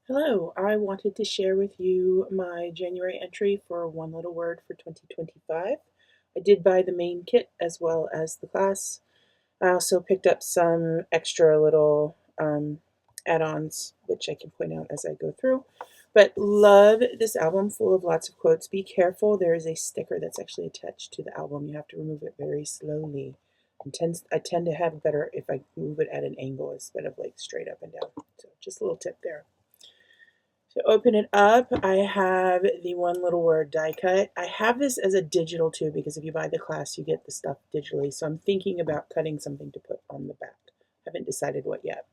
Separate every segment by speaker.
Speaker 1: Hello, I wanted to share with you my January entry for One Little Word for 2025. I did buy the main kit as well as the class. I also picked up some extra little add-ons, which I can point out as I go through. But love this album, full of lots of quotes. Be careful, there is a sticker that's actually attached to the album. You have to remove it very slowly. I tend to have better if I move it at an angle instead of like straight up and down. So just a little tip there. To open it up, I have the One Little Word die cut. I have this as a digital too because if you buy the class, you get the stuff digitally. So I'm thinking about cutting something to put on the back. Haven't decided what yet.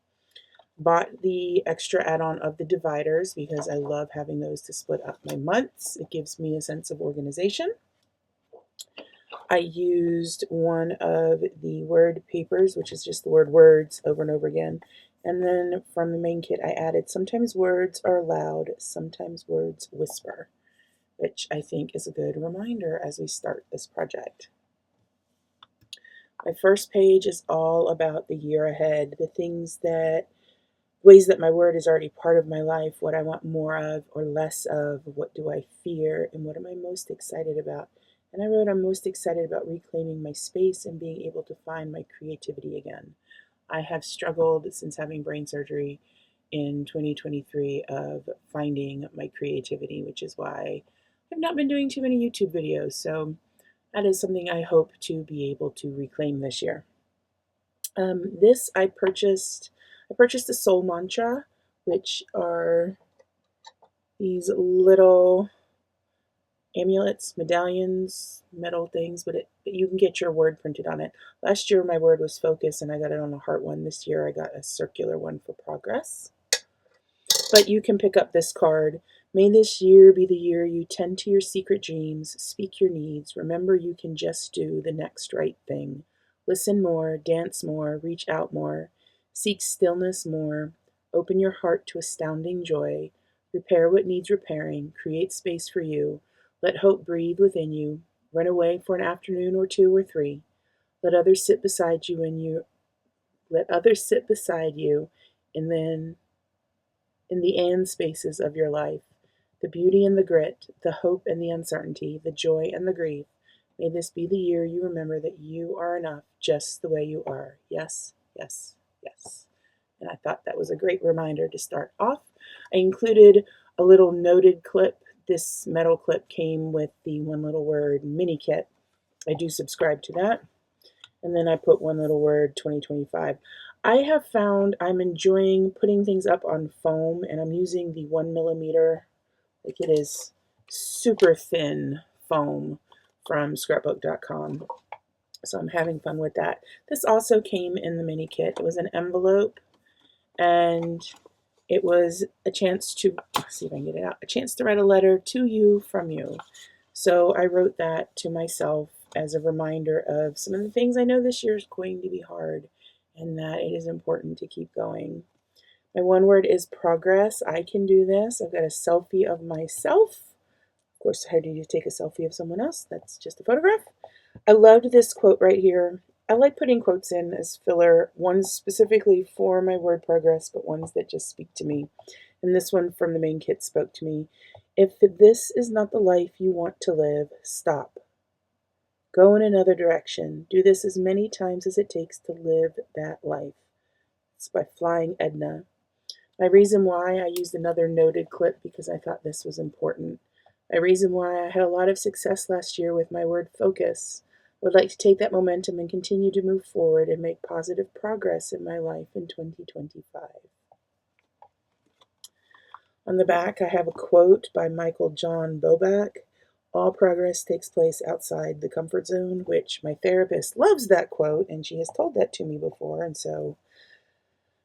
Speaker 1: Bought the extra add-on of the dividers because I love having those to split up my months. It gives me a sense of organization. I used one of the word papers, which is just the word words over and over again. And then from the main kit, I added sometimes words are loud, sometimes words whisper, which I think is a good reminder as we start this project. My first page is all about the year ahead, ways that my word is already part of my life, what I want more of or less of, what do I fear, and what am I most excited about. And I wrote, I'm most excited about reclaiming my space and being able to find my creativity again. I have struggled since having brain surgery in 2023 of finding my creativity, which is why I've not been doing too many YouTube videos. So that is something I hope to be able to reclaim this year. This I purchased. I purchased a Soul Mantra, which are these little amulets, medallions, metal things, but you can get your word printed on it. Last year my word was focus and I got it on a heart one. This year I got a circular one for progress. But you can pick up this card. May this year be the year you tend to your secret dreams, speak your needs, remember you can just do the next right thing. Listen more, dance more, reach out more, seek stillness more, open your heart to astounding joy, repair what needs repairing, create space for you, let hope breathe within you, run away for an afternoon or two or three, let others sit beside you and then in the and spaces of your life, the beauty and the grit, the hope and the uncertainty, the joy and the grief. May this be the year you remember that you are enough just the way you are. Yes, yes, yes. And I thought that was a great reminder to start off. I included a little noted clip. This metal clip came with the One Little Word mini kit. I do subscribe to that. And then I put One Little Word 2025. I have found I'm enjoying putting things up on foam, and I'm using the 1 millimeter, like it is super thin foam from scrapbook.com. So I'm having fun with that. This also came in the mini kit. It was an envelope, and it was a chance to, let's see if I can get it out, a chance to write a letter to you from you. So I wrote that to myself as a reminder of some of the things I know this year is going to be hard and that it is important to keep going. My one word is progress. I can do this. I've got a selfie of myself. Of course, how do you take a selfie of someone else? That's just a photograph. I loved this quote right here. I like putting quotes in as filler, ones specifically for my word progress, but ones that just speak to me. And this one from the main kit spoke to me. If this is not the life you want to live, stop. Go in another direction. Do this as many times as it takes to live that life. It's by Flying Edna. My reason why, I used another noted clip because I thought this was important. My reason why, I had a lot of success last year with my word focus. I would like to take that momentum and continue to move forward and make positive progress in my life in 2025. On the back, I have a quote by Michael John Bobak. All progress takes place outside the comfort zone, which my therapist loves that quote, and she has told that to me before, and so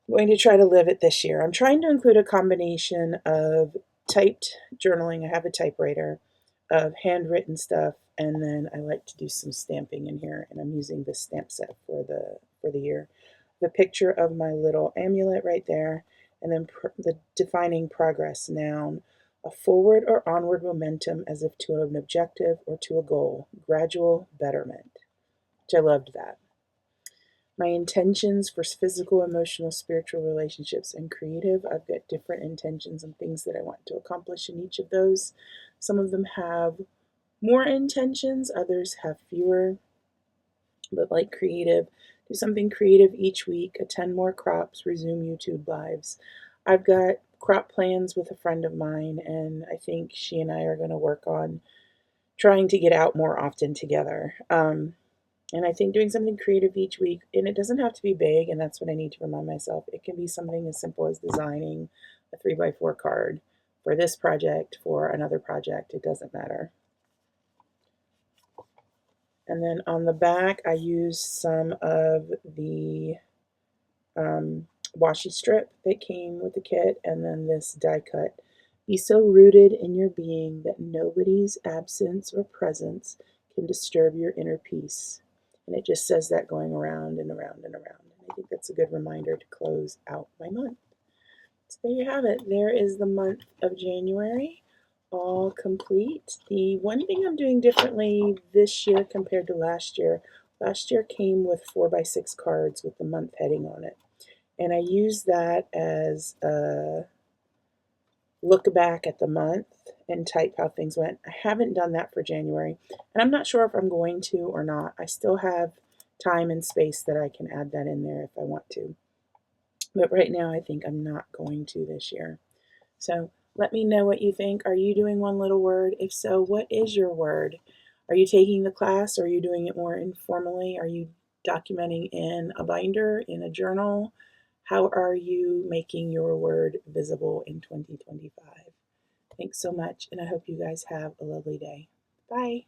Speaker 1: I'm going to try to live it this year. I'm trying to include a combination of typed journaling. I have a typewriter, of handwritten stuff, and then I like to do some stamping in here, and I'm using this stamp set for the year. The picture of my little amulet right there, and then the defining progress noun, a forward or onward momentum as if to an objective or to a goal, gradual betterment, which I loved that. My intentions for physical, emotional, spiritual relationships, and creative. I've got different intentions and things that I want to accomplish in each of those. Some of them have more intentions, others have fewer. But like creative, do something creative each week, attend more crops, resume YouTube lives. I've got crop plans with a friend of mine, and I think she and I are going to work on trying to get out more often together. And I think doing something creative each week, and it doesn't have to be big, and that's what I need to remind myself. It can be something as simple as designing a 3x4 card for this project, for another project, it doesn't matter. And then on the back, I used some of the washi strip that came with the kit, and then this die cut. Be so rooted in your being that nobody's absence or presence can disturb your inner peace. And it just says that going around and around and around. And I think that's a good reminder to close out my month. So there you have it. There is the month of January, all complete. The one thing I'm doing differently this year compared to last year came with 4x6 cards with the month heading on it. And I use that as a look back at the month and type how things went. I haven't done that for January, and I'm not sure if I'm going to or not. I still have time and space that I can add that in there if I want to. But right now, I think I'm not going to this year. So let me know what you think. Are you doing one little word? If so, what is your word? Are you taking the class? Or are you doing it more informally? Are you documenting in a binder, in a journal? How are you making your word visible in 2025? Thanks so much, and I hope you guys have a lovely day. Bye.